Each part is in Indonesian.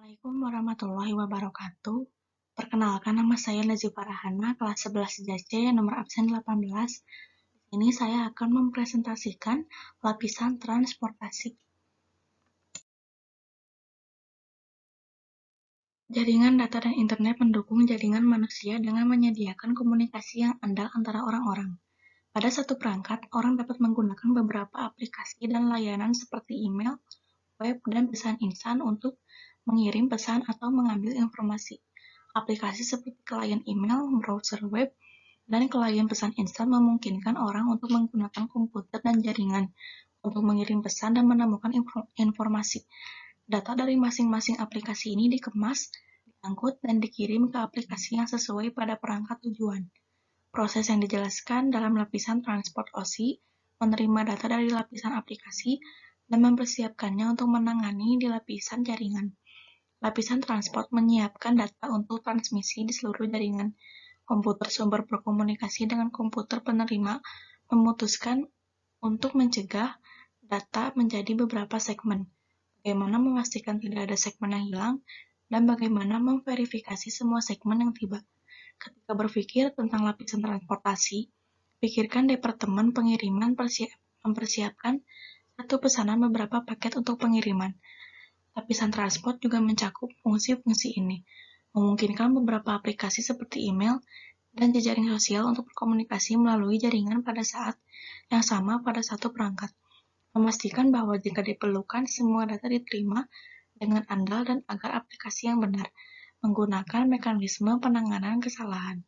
Assalamualaikum warahmatullahi wabarakatuh. Perkenalkan, nama saya Nazifa Rahana, kelas 11 JC, nomor absen 18. Di sini saya akan mempresentasikan lapisan transportasi. Jaringan data dan internet mendukung jaringan manusia dengan menyediakan komunikasi yang andal antara orang-orang. Pada satu perangkat, orang dapat menggunakan beberapa aplikasi dan layanan seperti email, web, dan pesan instan untuk mengirim pesan atau mengambil informasi. Aplikasi seperti klien email, browser web, dan klien pesan instan memungkinkan orang untuk menggunakan komputer dan jaringan untuk mengirim pesan dan menemukan informasi. Data dari masing-masing aplikasi ini dikemas, diangkut, dan dikirim ke aplikasi yang sesuai pada perangkat tujuan. Proses yang dijelaskan dalam lapisan transport OSI menerima data dari lapisan aplikasi dan mempersiapkannya untuk menangani di lapisan jaringan. Lapisan transport menyiapkan data untuk transmisi di seluruh jaringan. Komputer sumber berkomunikasi dengan komputer penerima memutuskan untuk mencegah data menjadi beberapa segmen, bagaimana memastikan tidak ada segmen yang hilang, dan bagaimana memverifikasi semua segmen yang tiba. Ketika berpikir tentang lapisan transportasi, pikirkan departemen pengiriman mempersiapkan satu pesanan beberapa paket untuk pengiriman. Lapisan transport juga mencakup fungsi-fungsi ini, memungkinkan beberapa aplikasi seperti email dan jejaring sosial untuk berkomunikasi melalui jaringan pada saat yang sama pada satu perangkat, memastikan bahwa jika diperlukan semua data diterima dengan andal dan agar aplikasi yang benar, menggunakan mekanisme penanganan kesalahan.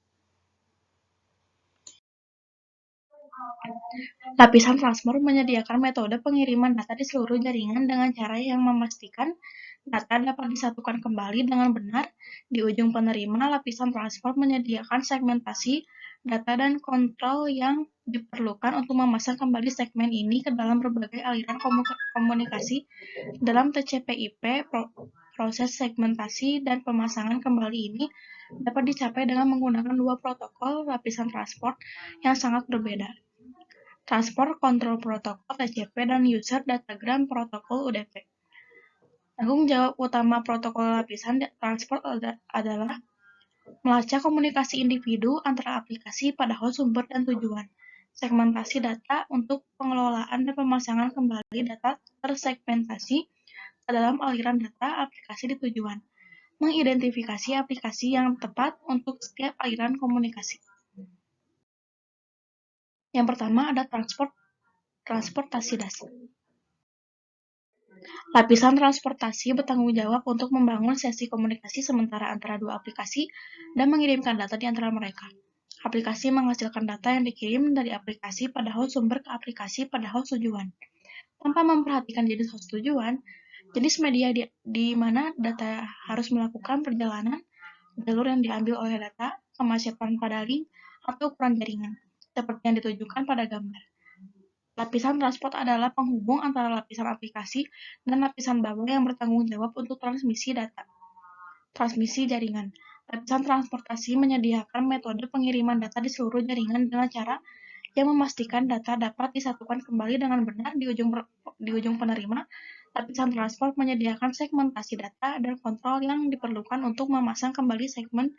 Lapisan transport menyediakan metode pengiriman data di seluruh jaringan dengan cara yang memastikan data dapat disatukan kembali dengan benar. Di ujung penerima, lapisan transport menyediakan segmentasi data dan kontrol yang diperlukan untuk memasang kembali segmen ini ke dalam berbagai aliran komunikasi. Dalam TCP/IP, proses segmentasi dan pemasangan kembali ini dapat dicapai dengan menggunakan dua protokol lapisan transport yang sangat berbeda. Transport Control Protocol (TCP) dan User Datagram Protocol (UDP). Tanggung jawab utama protokol lapisan transport adalah melacak komunikasi individu antara aplikasi pada host sumber dan tujuan, segmentasi data untuk pengelolaan dan pemasangan kembali data tersegmentasi ke dalam aliran data aplikasi di tujuan, mengidentifikasi aplikasi yang tepat untuk setiap aliran komunikasi. Yang pertama ada transportasi dasar. Lapisan transportasi bertanggung jawab untuk membangun sesi komunikasi sementara antara dua aplikasi dan mengirimkan data di antara mereka. Aplikasi menghasilkan data yang dikirim dari aplikasi pada host sumber ke aplikasi pada host tujuan. Tanpa memperhatikan jenis host tujuan, jenis media di mana data harus melakukan perjalanan, jalur yang diambil oleh data, kemacetan pada link, atau ukuran jaringan, seperti yang ditujukan pada gambar. Lapisan transport adalah penghubung antara lapisan aplikasi dan lapisan bawah yang bertanggung jawab untuk transmisi data. Transmisi jaringan. Lapisan transportasi menyediakan metode pengiriman data di seluruh jaringan dengan cara yang memastikan data dapat disatukan kembali dengan benar di ujung penerima. Lapisan transport menyediakan segmentasi data dan kontrol yang diperlukan untuk memasang kembali segmen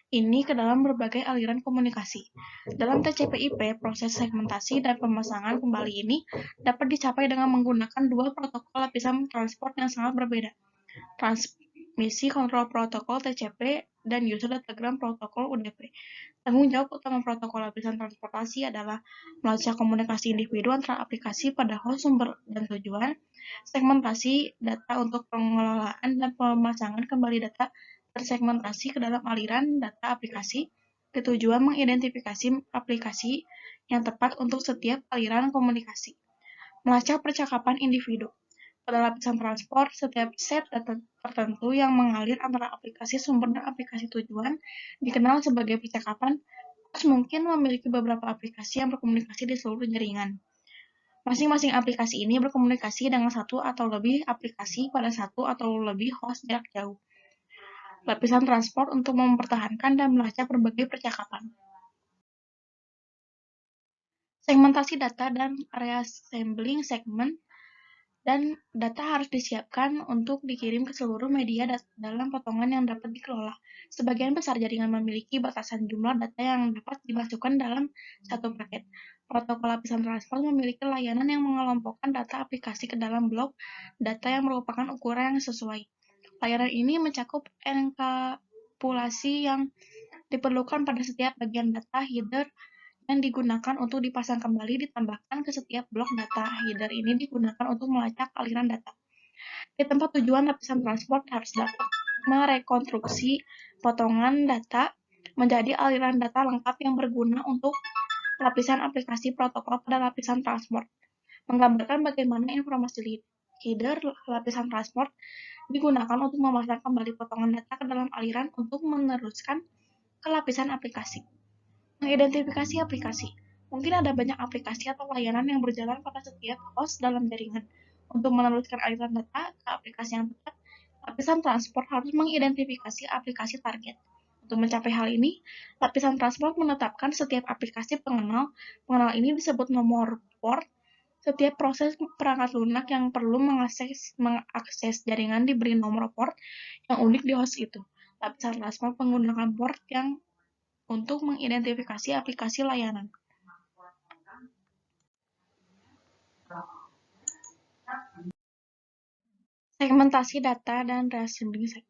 ini ke dalam berbagai aliran komunikasi. Dalam TCP/IP, proses segmentasi dan pemasangan kembali ini dapat dicapai dengan menggunakan dua protokol lapisan transport yang sangat berbeda. Transmisi Control Protocol (TCP) dan User Datagram Protocol (UDP). Tanggung jawab utama protokol lapisan transportasi adalah melacak komunikasi individu antara aplikasi pada host sumber dan tujuan, segmentasi data untuk pengelolaan dan pemasangan kembali data tersegmentasi ke dalam aliran data aplikasi, ketujuan mengidentifikasi aplikasi yang tepat untuk setiap aliran komunikasi. Melacak percakapan individu. Pada lapisan transport, setiap set data tertentu yang mengalir antara aplikasi sumber dan aplikasi tujuan dikenal sebagai percakapan, terus mungkin memiliki beberapa aplikasi yang berkomunikasi di seluruh jaringan. Masing-masing aplikasi ini berkomunikasi dengan satu atau lebih aplikasi pada satu atau lebih host jarak jauh. Lapisan transport untuk mempertahankan dan melacak berbagai percakapan. Segmentasi data dan reassembling segmen dan data harus disiapkan untuk dikirim ke seluruh media dalam potongan yang dapat dikelola. Sebagian besar jaringan memiliki batasan jumlah data yang dapat dimasukkan dalam satu paket. Protokol lapisan transport memiliki layanan yang mengelompokkan data aplikasi ke dalam blok data yang merupakan ukuran yang sesuai. Layanan ini mencakup enkapsulasi yang diperlukan pada setiap bagian data header yang digunakan untuk dipasang kembali ditambahkan ke setiap blok data. Header ini digunakan untuk melacak aliran data. Di tempat tujuan, lapisan transport harus dapat merekonstruksi potongan data menjadi aliran data lengkap yang berguna untuk lapisan aplikasi protokol pada lapisan transport. Menggambarkan bagaimana informasi header lapisan transport digunakan untuk memasang kembali potongan data ke dalam aliran untuk meneruskan ke lapisan aplikasi. Mengidentifikasi aplikasi. Mungkin ada banyak aplikasi atau layanan yang berjalan pada setiap host dalam jaringan. Untuk meneruskan aliran data ke aplikasi yang tepat, lapisan transport harus mengidentifikasi aplikasi target. Untuk mencapai hal ini, lapisan transport menetapkan setiap aplikasi pengenal. Pengenal ini disebut nomor port. Setiap proses perangkat lunak yang perlu mengakses jaringan diberi nomor port yang unik di host itu. Lapisan transport menggunakan port yang untuk mengidentifikasi aplikasi layanan. Segmentasi data dan reasoning.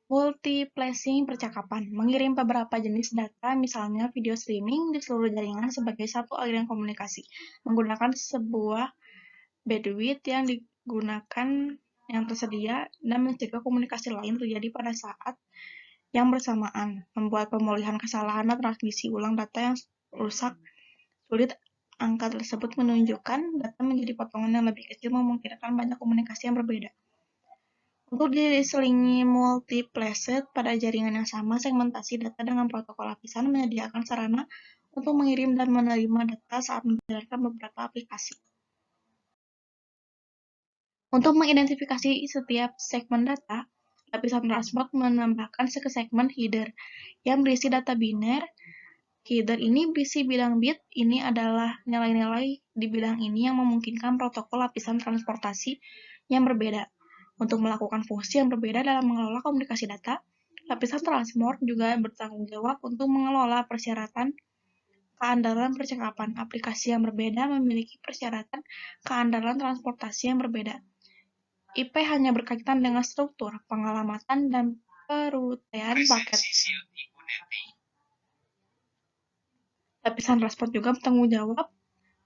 Multiplexing percakapan. Mengirim beberapa jenis data, misalnya video streaming, di seluruh jaringan sebagai satu aliran komunikasi. Menggunakan sebuah bandwidth yang digunakan yang tersedia dan mencegah komunikasi lain terjadi pada saat yang bersamaan. Membuat pemulihan kesalahan dan transmisi ulang data yang rusak sulit. Angka tersebut menunjukkan data menjadi potongan yang lebih kecil memungkinkan banyak komunikasi yang berbeda. Untuk diselingi multiplexed pada jaringan yang sama, segmentasi data dengan protokol lapisan menyediakan sarana untuk mengirim dan menerima data saat menjalankan beberapa aplikasi. Untuk mengidentifikasi setiap segmen data, lapisan transport menambahkan segmen header yang berisi data biner. Header ini berisi bidang bit. Ini adalah nilai-nilai di bidang ini yang memungkinkan protokol lapisan transportasi yang berbeda untuk melakukan fungsi yang berbeda dalam mengelola komunikasi data. Lapisan transport juga bertanggung jawab untuk mengelola persyaratan keandalan percakapan. Aplikasi yang berbeda memiliki persyaratan keandalan transportasi yang berbeda. IP hanya berkaitan dengan struktur, pengalamatan, dan perutaian paket. Lapisan transport juga bertanggung jawab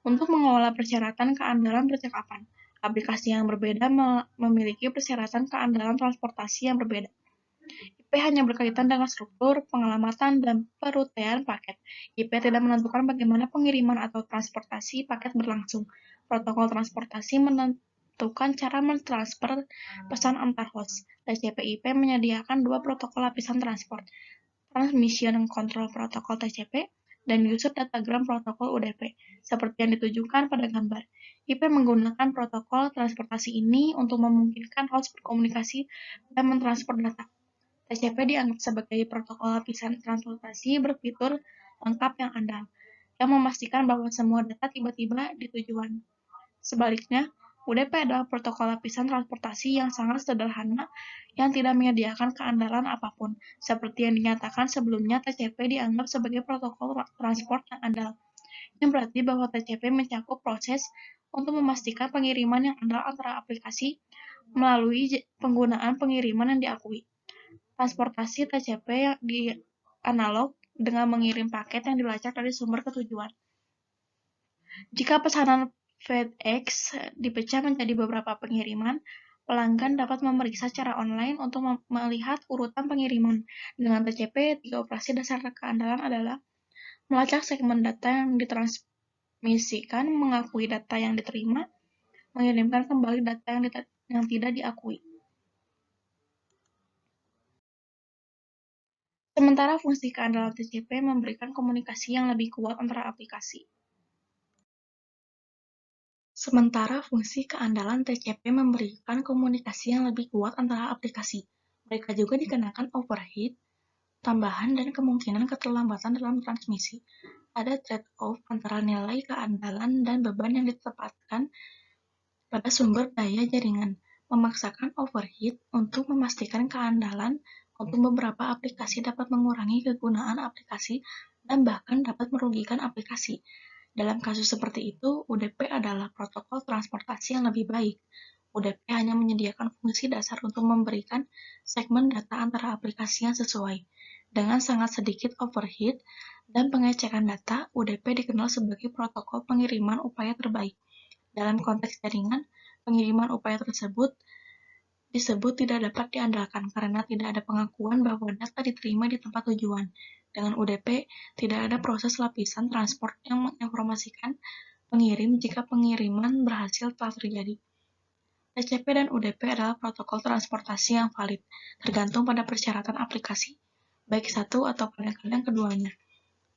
untuk mengelola persyaratan keandalan percakapan. Aplikasi yang berbeda memiliki persyaratan keandalan transportasi yang berbeda. IP hanya berkaitan dengan struktur, pengalamatan, dan perutaian paket. IP tidak menentukan bagaimana pengiriman atau transportasi paket berlangsung. Protokol transportasi menentukan cara mentransfer pesan antar host. TCP/IP menyediakan dua protokol lapisan transport, Transmission Control Protocol (TCP) dan User Datagram Protocol (UDP), seperti yang ditunjukkan pada gambar. IP menggunakan protokol transportasi ini untuk memungkinkan host berkomunikasi dan mentransfer data. TCP dianggap sebagai protokol lapisan transportasi berfitur lengkap yang andal, yang memastikan bahwa semua data tiba-tiba di tujuan. Sebaliknya, UDP adalah protokol lapisan transportasi yang sangat sederhana yang tidak menyediakan keandalan apapun. Seperti yang dinyatakan sebelumnya, TCP dianggap sebagai protokol transport yang andal, yang berarti bahwa TCP mencakup proses untuk memastikan pengiriman yang andal antara aplikasi melalui penggunaan pengiriman yang diakui. Transportasi TCP yang di analog dengan mengirim paket yang dilacak dari sumber ke tujuan. Jika pesanan FedEx dipecah menjadi beberapa pengiriman, pelanggan dapat memeriksa secara online untuk melihat urutan pengiriman. Dengan TCP, 3 operasi dasar keandalan adalah melacak segmen data yang ditransmisikan, mengakui data yang diterima, mengirimkan kembali data yang tidak diakui. Sementara fungsi keandalan TCP memberikan komunikasi yang lebih kuat antara aplikasi. Sementara fungsi keandalan TCP memberikan komunikasi yang lebih kuat antara aplikasi. Mereka juga dikenakan overhead tambahan dan kemungkinan keterlambatan dalam transmisi. Ada trade-off antara nilai keandalan dan beban yang ditetapkan pada sumber daya jaringan, memaksakan overheat untuk memastikan keandalan untuk beberapa aplikasi dapat mengurangi kegunaan aplikasi dan bahkan dapat merugikan aplikasi. Dalam kasus seperti itu, UDP adalah protokol transportasi yang lebih baik. UDP hanya menyediakan fungsi dasar untuk memberikan segmen data antara aplikasi yang sesuai. Dengan sangat sedikit overheat dan pengecekan data, UDP dikenal sebagai protokol pengiriman upaya terbaik. Dalam konteks jaringan, pengiriman upaya tersebut disebut tidak dapat diandalkan karena tidak ada pengakuan bahwa data diterima di tempat tujuan. Dengan UDP, tidak ada proses lapisan transport yang menginformasikan pengirim jika pengiriman berhasil telah terjadi. TCP dan UDP adalah protokol transportasi yang valid, tergantung pada persyaratan aplikasi, baik satu atau kadang-kadang keduanya.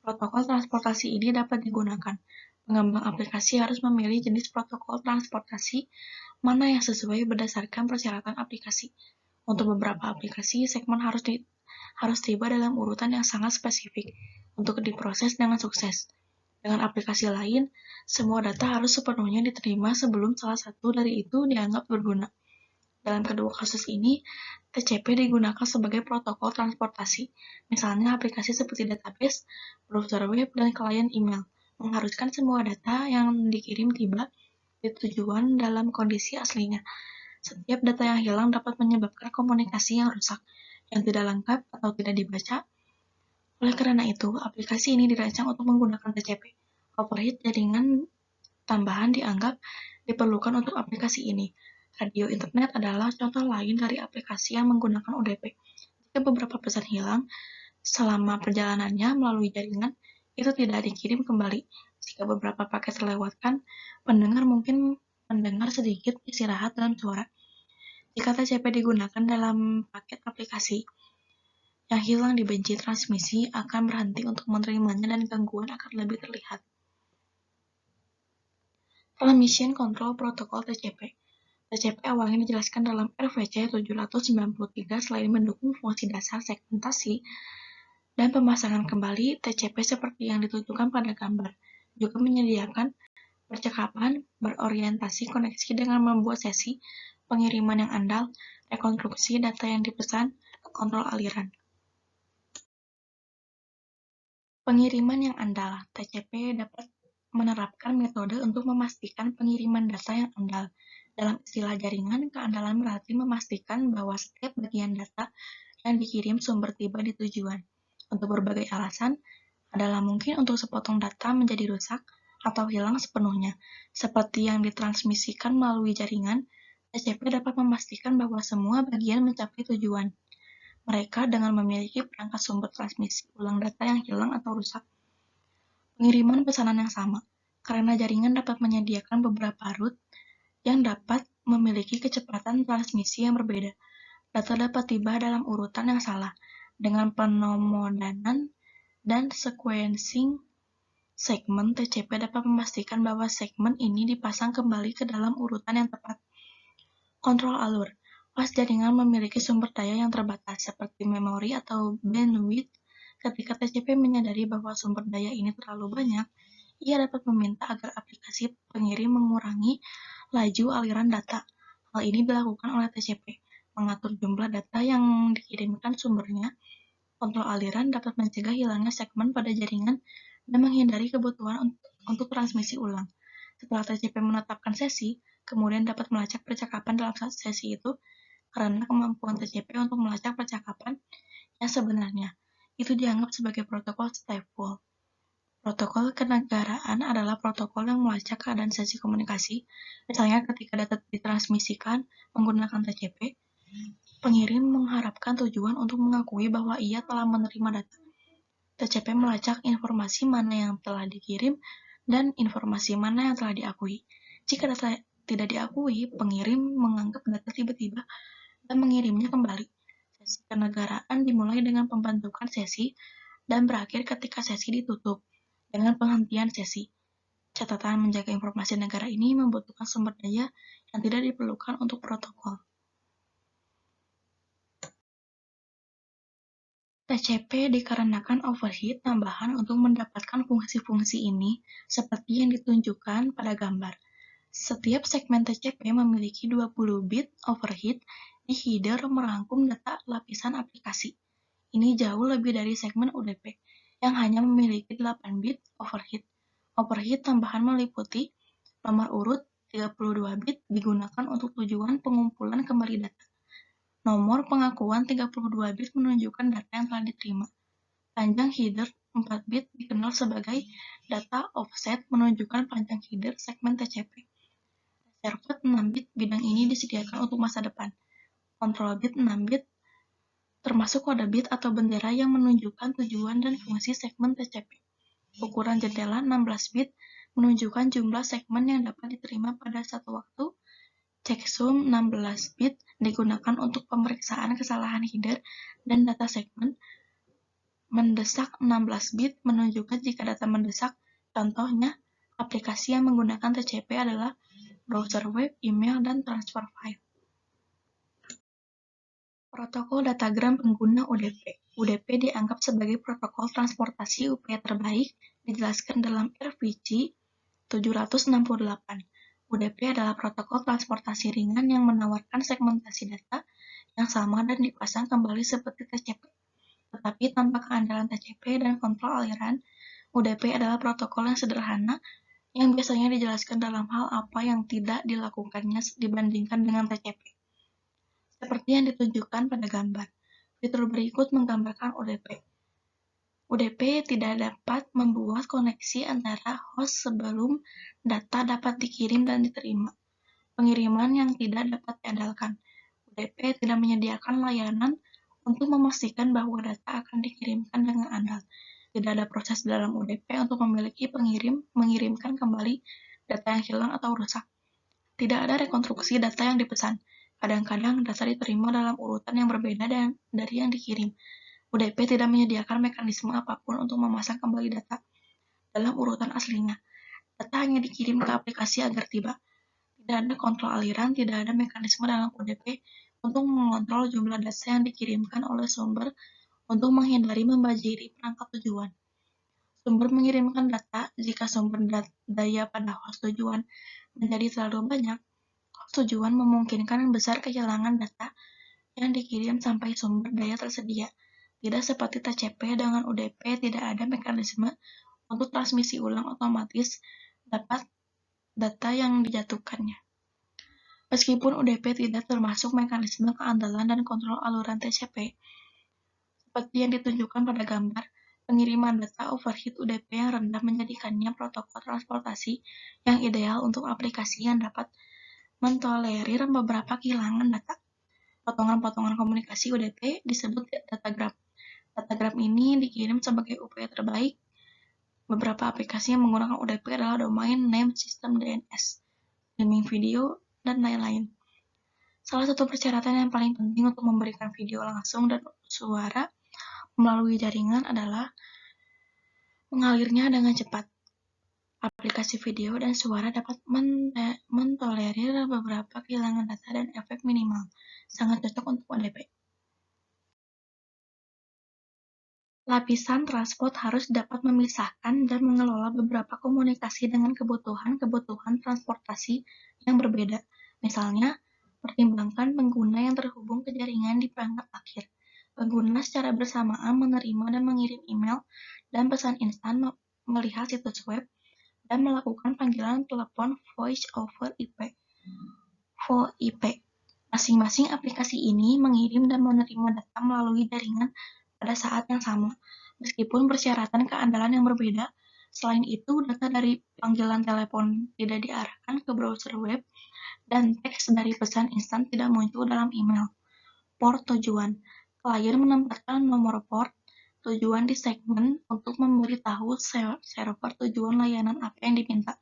Protokol transportasi ini dapat digunakan. Pengembang aplikasi harus memilih jenis protokol transportasi mana yang sesuai berdasarkan persyaratan aplikasi. Untuk beberapa aplikasi, segmen harus tiba dalam urutan yang sangat spesifik untuk diproses dengan sukses. Dengan aplikasi lain, semua data harus sepenuhnya diterima sebelum salah satu dari itu dianggap berguna. Dalam kedua kasus ini, TCP digunakan sebagai protokol transportasi, misalnya aplikasi seperti database, browser web, dan klien email, mengharuskan semua data yang dikirim tiba di tujuan dalam kondisi aslinya. Setiap data yang hilang dapat menyebabkan komunikasi yang rusak, yang tidak lengkap atau tidak dibaca. Oleh karena itu, aplikasi ini dirancang untuk menggunakan TCP. Overheat jaringan tambahan dianggap diperlukan untuk aplikasi ini. Radio internet adalah contoh lain dari aplikasi yang menggunakan UDP. Jika beberapa pesan hilang selama perjalanannya melalui jaringan, itu tidak dikirim kembali. Jika beberapa paket terlewatkan, pendengar mungkin mendengar sedikit istirahat dalam suara. Jika TCP digunakan dalam paket aplikasi, yang hilang di benci transmisi akan berhenti untuk menerimanya dan gangguan akan lebih terlihat. Transmission Control Protocol TCP. TCP awalnya dijelaskan dalam RFC 793 selain mendukung fungsi dasar segmentasi dan pemasangan kembali TCP seperti yang ditunjukkan pada gambar, juga menyediakan percakapan berorientasi koneksi dengan membuat sesi pengiriman yang andal, rekonstruksi data yang dipesan ke kontrol aliran. Pengiriman yang andal, TCP dapat menerapkan metode untuk memastikan pengiriman data yang andal. Dalam istilah jaringan, keandalan berarti memastikan bahwa setiap bagian data yang dikirim sumber tiba di tujuan. Untuk berbagai alasan, adalah mungkin untuk sepotong data menjadi rusak atau hilang sepenuhnya. Seperti yang ditransmisikan melalui jaringan, TCP dapat memastikan bahwa semua bagian mencapai tujuan mereka dengan memiliki perangkat sumber transmisi ulang data yang hilang atau rusak. Pengiriman pesanan yang sama, karena jaringan dapat menyediakan beberapa route yang dapat memiliki kecepatan transmisi yang berbeda. Data dapat tiba dalam urutan yang salah. Dengan penomodanan dan sequencing segmen, TCP dapat memastikan bahwa segmen ini dipasang kembali ke dalam urutan yang tepat. Kontrol alur. Pas jaringan memiliki sumber daya yang terbatas, seperti memori atau bandwidth, ketika TCP menyadari bahwa sumber daya ini terlalu banyak, ia dapat meminta agar aplikasi pengirim mengurangi laju aliran data. Hal ini dilakukan oleh TCP, mengatur jumlah data yang dikirimkan sumbernya. Kontrol aliran dapat mencegah hilangnya segmen pada jaringan dan menghindari kebutuhan untuk transmisi ulang. Setelah TCP menetapkan sesi, kemudian dapat melacak percakapan dalam sesi itu, karena kemampuan TCP untuk melacak percakapan yang sebenarnya. Itu dianggap sebagai protokol stateful. Protokol kenegaraan adalah protokol yang melacak keadaan sesi komunikasi. Misalnya ketika data ditransmisikan menggunakan TCP, pengirim mengharapkan tujuan untuk mengakui bahwa ia telah menerima data. TCP melacak informasi mana yang telah dikirim dan informasi mana yang telah diakui. Jika data tidak diakui, pengirim menganggap data tiba-tiba dan mengirimnya kembali. Sesi kenegaraan dimulai dengan pembentukan sesi dan berakhir ketika sesi ditutup dengan penghentian sesi. Catatan menjaga informasi negara ini membutuhkan sumber daya yang tidak diperlukan untuk protokol. TCP dikarenakan overheat tambahan untuk mendapatkan fungsi-fungsi ini seperti yang ditunjukkan pada gambar. Setiap segmen TCP memiliki 20 bit overhead di header merangkum data lapisan aplikasi. Ini jauh lebih dari segmen UDP, yang hanya memiliki 8 bit overhead. Overhead tambahan meliputi nomor urut 32 bit digunakan untuk tujuan pengumpulan kembali data. Nomor pengakuan 32 bit menunjukkan data yang telah diterima. Panjang header 4 bit dikenal sebagai data offset menunjukkan panjang header segmen TCP. Reserved 6 bit bidang ini disediakan untuk masa depan. Control bit 6 bit termasuk kode bit atau bendera yang menunjukkan tujuan dan fungsi segmen TCP. Ukuran jendela 16 bit menunjukkan jumlah segmen yang dapat diterima pada satu waktu. Checksum 16 bit digunakan untuk pemeriksaan kesalahan header dan data segmen. Mendesak 16 bit menunjukkan jika data mendesak. Contohnya, aplikasi yang menggunakan TCP adalah browser web, email, dan transfer file. Protokol datagram pengguna UDP. UDP dianggap sebagai protokol transportasi upaya terbaik, dijelaskan dalam RFC 768. UDP adalah protokol transportasi ringan yang menawarkan segmentasi data yang sama dan dipasang kembali seperti TCP. Tetapi tanpa keandalan TCP dan kontrol aliran, UDP adalah protokol yang sederhana yang biasanya dijelaskan dalam hal apa yang tidak dilakukannya dibandingkan dengan TCP. Seperti yang ditunjukkan pada gambar. Fitur berikut menggambarkan UDP. UDP tidak dapat membuat koneksi antara host sebelum data dapat dikirim dan diterima. Pengiriman yang tidak dapat diandalkan. UDP tidak menyediakan layanan untuk memastikan bahwa data akan dikirimkan dengan andal. Tidak ada proses dalam UDP untuk memiliki pengirim mengirimkan kembali data yang hilang atau rusak. Tidak ada rekonstruksi data yang dipesan. Kadang-kadang data diterima dalam urutan yang berbeda dari yang dikirim. UDP tidak menyediakan mekanisme apapun untuk memasang kembali data dalam urutan aslinya. Data hanya dikirim ke aplikasi agar tiba. Tidak ada kontrol aliran, tidak ada mekanisme dalam UDP untuk mengontrol jumlah data yang dikirimkan oleh sumber untuk menghindari membajiri perangkat tujuan. Sumber mengirimkan data jika sumber daya pada host tujuan menjadi terlalu banyak. Host tujuan memungkinkan besar kehilangan data yang dikirim sampai sumber daya tersedia. Tidak seperti TCP, dengan UDP tidak ada mekanisme untuk transmisi ulang otomatis dapat data yang dijatuhkannya. Meskipun UDP tidak termasuk mekanisme keandalan dan kontrol aluran TCP, seperti yang ditunjukkan pada gambar, pengiriman data overhead UDP yang rendah menjadikannya protokol transportasi yang ideal untuk aplikasi yang dapat mentolerir beberapa kehilangan data. Potongan-potongan komunikasi UDP disebut datagram. Datagram ini dikirim sebagai upaya terbaik. Beberapa aplikasi yang menggunakan UDP adalah domain name system DNS, streaming video, dan lain-lain. Salah satu persyaratan yang paling penting untuk memberikan video langsung dan suara melalui jaringan adalah mengalirnya dengan cepat. Aplikasi video dan suara dapat mentolerir beberapa kehilangan data dan efek minimal. Sangat cocok untuk UDP. Lapisan transport harus dapat memisahkan dan mengelola beberapa komunikasi dengan kebutuhan transportasi yang berbeda. Misalnya, pertimbangkan pengguna yang terhubung ke jaringan di perangkat akhir. Pengguna secara bersamaan menerima dan mengirim email dan pesan instan, melihat situs web, dan melakukan panggilan telepon voice over IP. VoIP. Masing-masing aplikasi ini mengirim dan menerima data melalui jaringan pada saat yang sama, meskipun persyaratan keandalan yang berbeda. Selain itu, data dari panggilan telepon tidak diarahkan ke browser web, dan teks dari pesan instan tidak muncul dalam email. Port tujuan. Klien menempatkan nomor port tujuan di segmen untuk memberitahu server tujuan layanan apa yang diminta.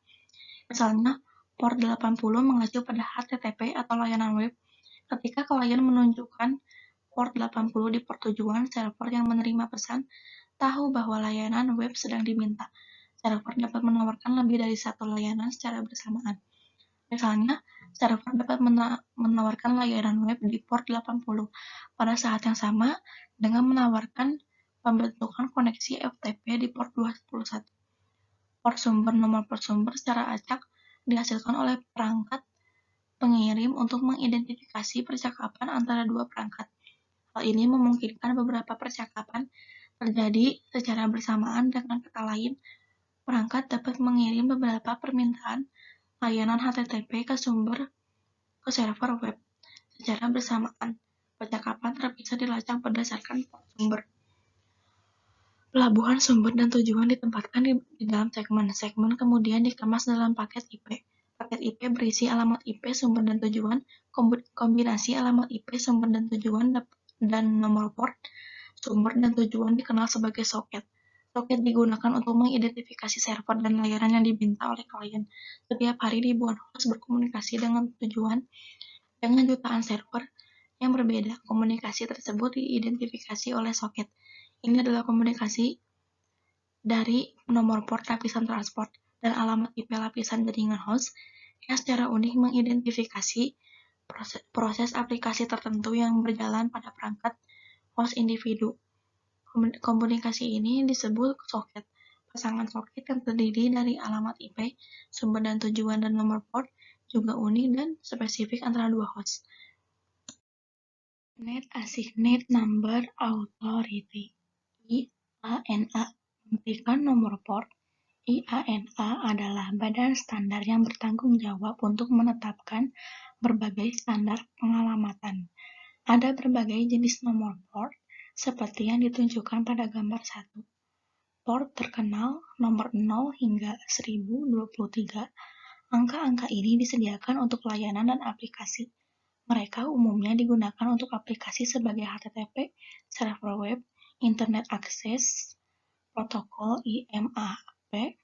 Misalnya, port 80 mengacu pada HTTP atau layanan web. Ketika klien menunjukkan port 80 di port tujuan, server yang menerima pesan tahu bahwa layanan web sedang diminta. Server dapat menawarkan lebih dari satu layanan secara bersamaan. Misalnya, server dapat menawarkan layanan web di port 80 pada saat yang sama dengan menawarkan pembentukan koneksi FTP di port 21. Port sumber nomor port sumber secara acak dihasilkan oleh perangkat pengirim untuk mengidentifikasi percakapan antara dua perangkat. Hal ini memungkinkan beberapa percakapan terjadi secara bersamaan. Dengan kata lain, perangkat dapat mengirim beberapa permintaan layanan HTTP ke server web secara bersamaan. Percakapan terpisah dilacak berdasarkan port sumber. Pelabuhan sumber dan tujuan ditempatkan di dalam segmen. Segmen kemudian dikemas dalam paket IP. Paket IP berisi alamat IP sumber dan tujuan, kombinasi alamat IP sumber dan tujuan, dan nomor port sumber dan tujuan dikenal sebagai soket. Soket digunakan untuk mengidentifikasi server dan layanan yang diminta oleh klien. Setiap hari ribuan host berkomunikasi dengan tujuan dengan jutaan server yang berbeda. Komunikasi tersebut diidentifikasi oleh soket. Ini adalah komunikasi dari nomor port lapisan transport dan alamat IP lapisan jaringan host yang secara unik mengidentifikasi proses aplikasi tertentu yang berjalan pada perangkat host individu. Komunikasi ini disebut soket. Pasangan soket yang terdiri dari alamat IP, sumber dan tujuan, dan nomor port juga unik dan spesifik antara dua host. Net Assigned Number Authority IANA memberikan nomor port. IANA adalah badan standar yang bertanggung jawab untuk menetapkan berbagai standar pengalamatan. Ada berbagai jenis nomor port, seperti yang ditunjukkan pada gambar 1. Port terkenal nomor 0 hingga 1023. Angka-angka ini disediakan untuk layanan dan aplikasi. Mereka umumnya digunakan untuk aplikasi sebagai HTTP, server web, Internet Access Protocol IMAP,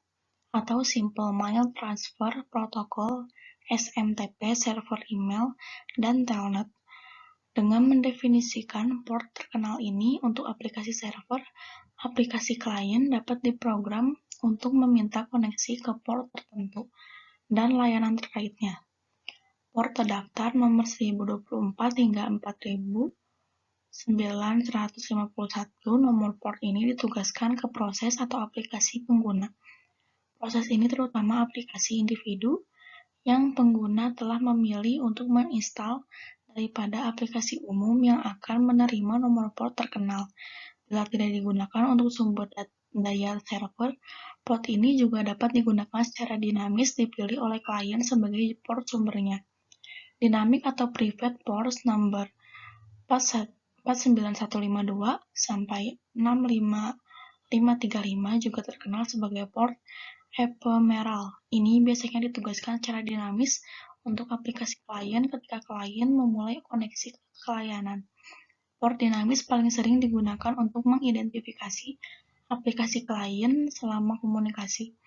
atau Simple Mail Transfer Protocol SMTP, server email, dan telnet. Dengan mendefinisikan port terkenal ini untuk aplikasi server, aplikasi klien dapat diprogram untuk meminta koneksi ke port tertentu dan layanan terkaitnya. Port terdaftar nomor 1024 hingga 4951. Nomor port ini ditugaskan ke proses atau aplikasi pengguna. Proses ini terutama aplikasi individu yang pengguna telah memilih untuk menginstal daripada aplikasi umum yang akan menerima nomor port terkenal. Bila tidak digunakan untuk sumber daya server, port ini juga dapat digunakan secara dinamis dipilih oleh klien sebagai port sumbernya. Dynamic atau private ports number 49152 sampai 65535 juga terkenal sebagai port ephemeral. Ini biasanya ditugaskan secara dinamis untuk aplikasi klien ketika klien memulai koneksi ke layanan. Port dinamis paling sering digunakan untuk mengidentifikasi aplikasi klien selama komunikasi,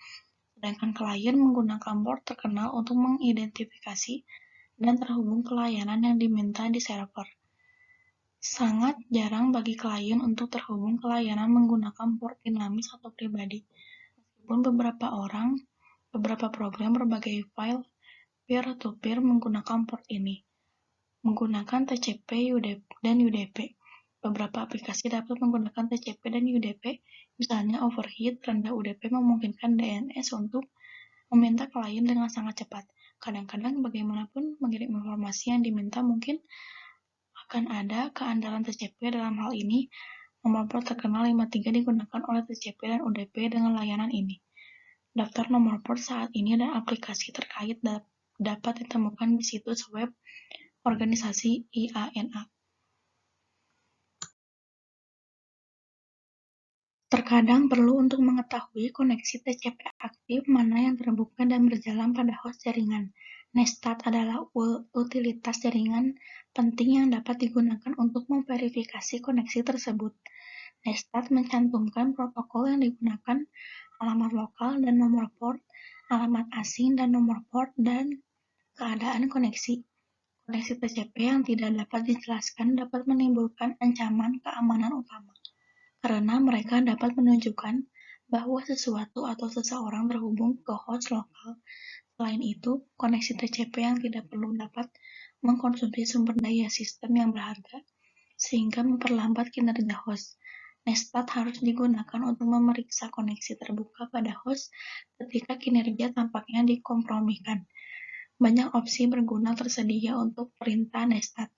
sedangkan klien menggunakan port terkenal untuk mengidentifikasi dan terhubung ke layanan yang diminta di server. Sangat jarang bagi klien untuk terhubung ke layanan menggunakan port dinamis atau pribadi. Meskipun beberapa program berbagai file peer-to-peer menggunakan port ini, menggunakan TCP dan UDP. Beberapa aplikasi dapat menggunakan TCP dan UDP, misalnya overhead rendah UDP memungkinkan DNS untuk meminta klien dengan sangat cepat. Kadang-kadang bagaimanapun mengirim informasi yang diminta mungkin akan ada keandalan TCP. Dalam hal ini, nomor port terkenal 53 digunakan oleh TCP dan UDP dengan layanan ini. Daftar nomor port saat ini dan aplikasi terkait dapat ditemukan di situs web organisasi IANA. Terkadang perlu untuk mengetahui koneksi TCP aktif mana yang terbuka dan berjalan pada host jaringan. Nestat adalah utilitas jaringan penting yang dapat digunakan untuk memverifikasi koneksi tersebut. Nestat mencantumkan protokol yang digunakan, alamat lokal dan nomor port, alamat asing dan nomor port, dan keadaan koneksi. Koneksi TCP yang tidak dapat dijelaskan dapat menimbulkan ancaman keamanan utama, karena mereka dapat menunjukkan bahwa sesuatu atau seseorang terhubung ke host lokal. Selain itu, koneksi TCP yang tidak perlu dapat mengkonsumsi sumber daya sistem yang berharga, sehingga memperlambat kinerja host. Nestat harus digunakan untuk memeriksa koneksi terbuka pada host ketika kinerja tampaknya dikompromikan. Banyak opsi berguna tersedia untuk perintah nestat.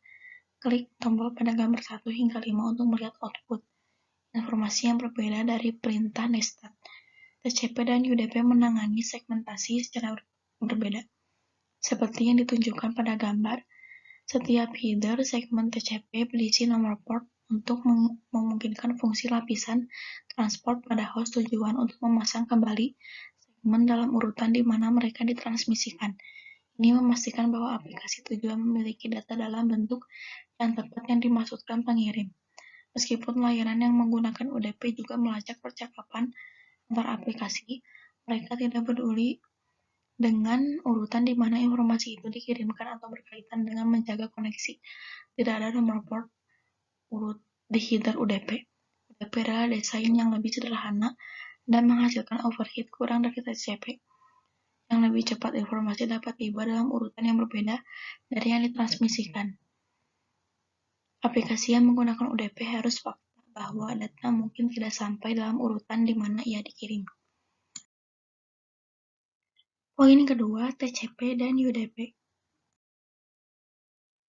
Klik tombol pada gambar 1 hingga 5 untuk melihat output. Informasi yang berbeda dari perintah nestat. TCP dan UDP menangani segmentasi secara berbeda. Seperti yang ditunjukkan pada gambar, setiap header segmen TCP berisi nomor port untuk memungkinkan fungsi lapisan transport pada host tujuan untuk memasang kembali segmen dalam urutan di mana mereka ditransmisikan. Ini memastikan bahwa aplikasi tujuan memiliki data dalam bentuk yang tepat yang dimaksudkan pengirim. Meskipun layanan yang menggunakan UDP juga melacak percakapan antar aplikasi, mereka tidak peduli dengan urutan di mana informasi itu dikirimkan atau berkaitan dengan menjaga koneksi. Tidak ada nomor port urut di header UDP. UDP adalah desain yang lebih sederhana dan menghasilkan overhead kurang dari TCP. Yang lebih cepat informasi dapat tiba dalam urutan yang berbeda dari yang ditransmisikan. Aplikasi yang menggunakan UDP harus fakta bahwa data mungkin tidak sampai dalam urutan di mana ia dikirim. Poin kedua, TCP dan UDP.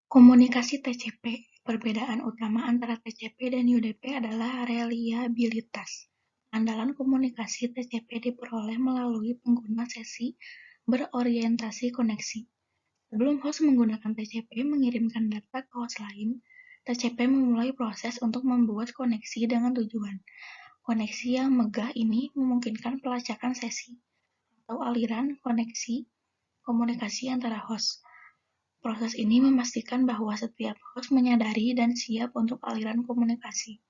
Komunikasi TCP. Perbedaan utama antara TCP dan UDP adalah reliabilitas. Andalan komunikasi TCP diperoleh melalui pengguna sesi berorientasi koneksi. Sebelum host menggunakan TCP mengirimkan data ke host lain, TCP memulai proses untuk membuat koneksi dengan tujuan. Koneksi yang megah ini memungkinkan pelacakan sesi atau aliran koneksi komunikasi antara host. Proses ini memastikan bahwa setiap host menyadari dan siap untuk aliran komunikasi.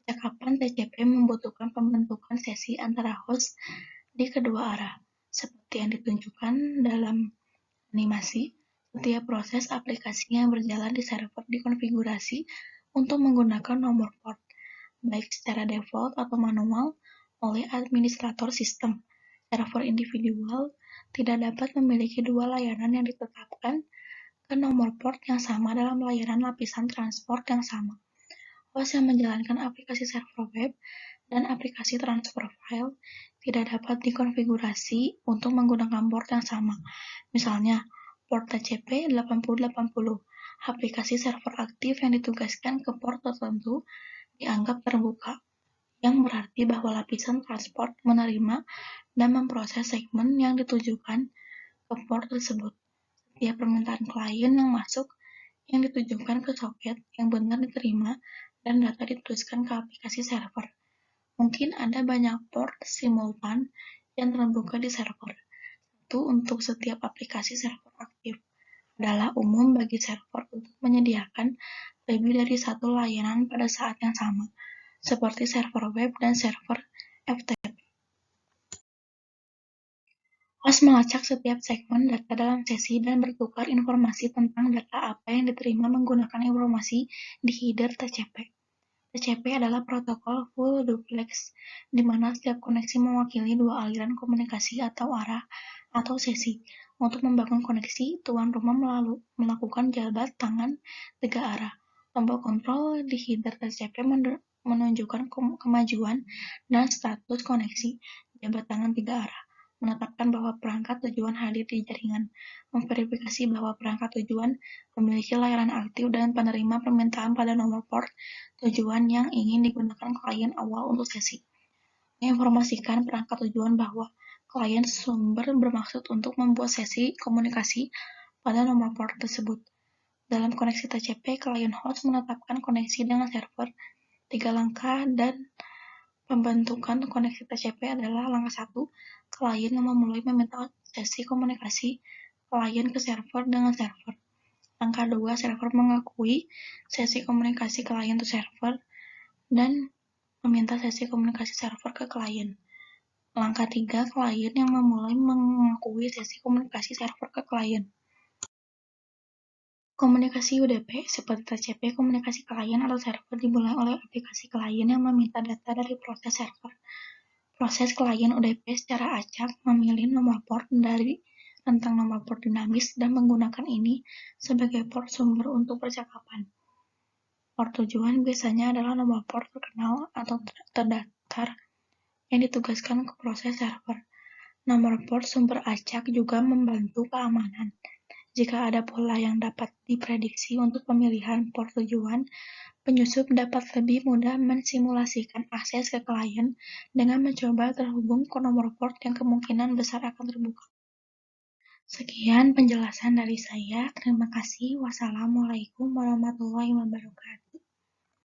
Percakapan TCP membutuhkan pembentukan sesi antara host di kedua arah. Seperti yang ditunjukkan dalam animasi, setiap proses aplikasi yang berjalan di server dikonfigurasi untuk menggunakan nomor port, baik secara default atau manual, oleh administrator sistem. Server individual tidak dapat memiliki dua layanan yang ditetapkan ke nomor port yang sama dalam layanan lapisan transport yang sama. Host yang menjalankan aplikasi server web dan aplikasi transfer file tidak dapat dikonfigurasi untuk menggunakan port yang sama. Misalnya, port TCP 8080, aplikasi server aktif yang ditugaskan ke port tertentu dianggap terbuka, yang berarti bahwa lapisan transport menerima dan memproses segmen yang ditujukan ke port tersebut. Setiap permintaan klien yang masuk yang ditujukan ke soket yang benar diterima dan data diteruskan ke aplikasi server. Mungkin ada banyak port simultan yang terbuka di server. Satu untuk setiap aplikasi server aktif adalah umum bagi server untuk menyediakan lebih dari satu layanan pada saat yang sama, seperti server web dan server FTP. Host melacak setiap segmen data dalam sesi dan bertukar informasi tentang data apa yang diterima menggunakan informasi di header TCP. TCP adalah protokol full duplex, di mana setiap koneksi mewakili dua aliran komunikasi atau arah atau sesi. Untuk membangun koneksi, tuan rumah melakukan jabat tangan tiga arah. Tombol kontrol di header TCP menunjukkan kemajuan dan status koneksi. Jabat tangan tiga arah menetapkan bahwa perangkat tujuan hadir di jaringan, memverifikasi bahwa perangkat tujuan memiliki layanan aktif dan penerima permintaan pada nomor port tujuan yang ingin digunakan klien awal untuk sesi. Menginformasikan perangkat tujuan bahwa klien sumber bermaksud untuk membuat sesi komunikasi pada nomor port tersebut. Dalam koneksi TCP, klien host menetapkan koneksi dengan server 3 langkah dan pembentukan koneksi TCP adalah langkah 1, klien yang memulai meminta sesi komunikasi klien ke server dengan server. Langkah 2, server mengakui sesi komunikasi klien to server dan meminta sesi komunikasi server ke klien. Langkah 3, klien yang memulai mengakui sesi komunikasi server ke klien. Komunikasi UDP seperti TCP, komunikasi klien atau server dimulai oleh aplikasi klien yang meminta data dari proses server. Proses klien UDP secara acak memilih nomor port dari rentang nomor port dinamis dan menggunakan ini sebagai port sumber untuk percakapan. Port tujuan biasanya adalah nomor port terkenal atau terdaftar yang ditugaskan ke proses server. Nomor port sumber acak juga membantu keamanan. Jika ada pola yang dapat diprediksi untuk pemilihan port tujuan, penyusup dapat lebih mudah mensimulasikan akses ke klien dengan mencoba terhubung ke nomor port yang kemungkinan besar akan terbuka. Sekian penjelasan dari saya. Terima kasih. Wassalamualaikum warahmatullahi wabarakatuh.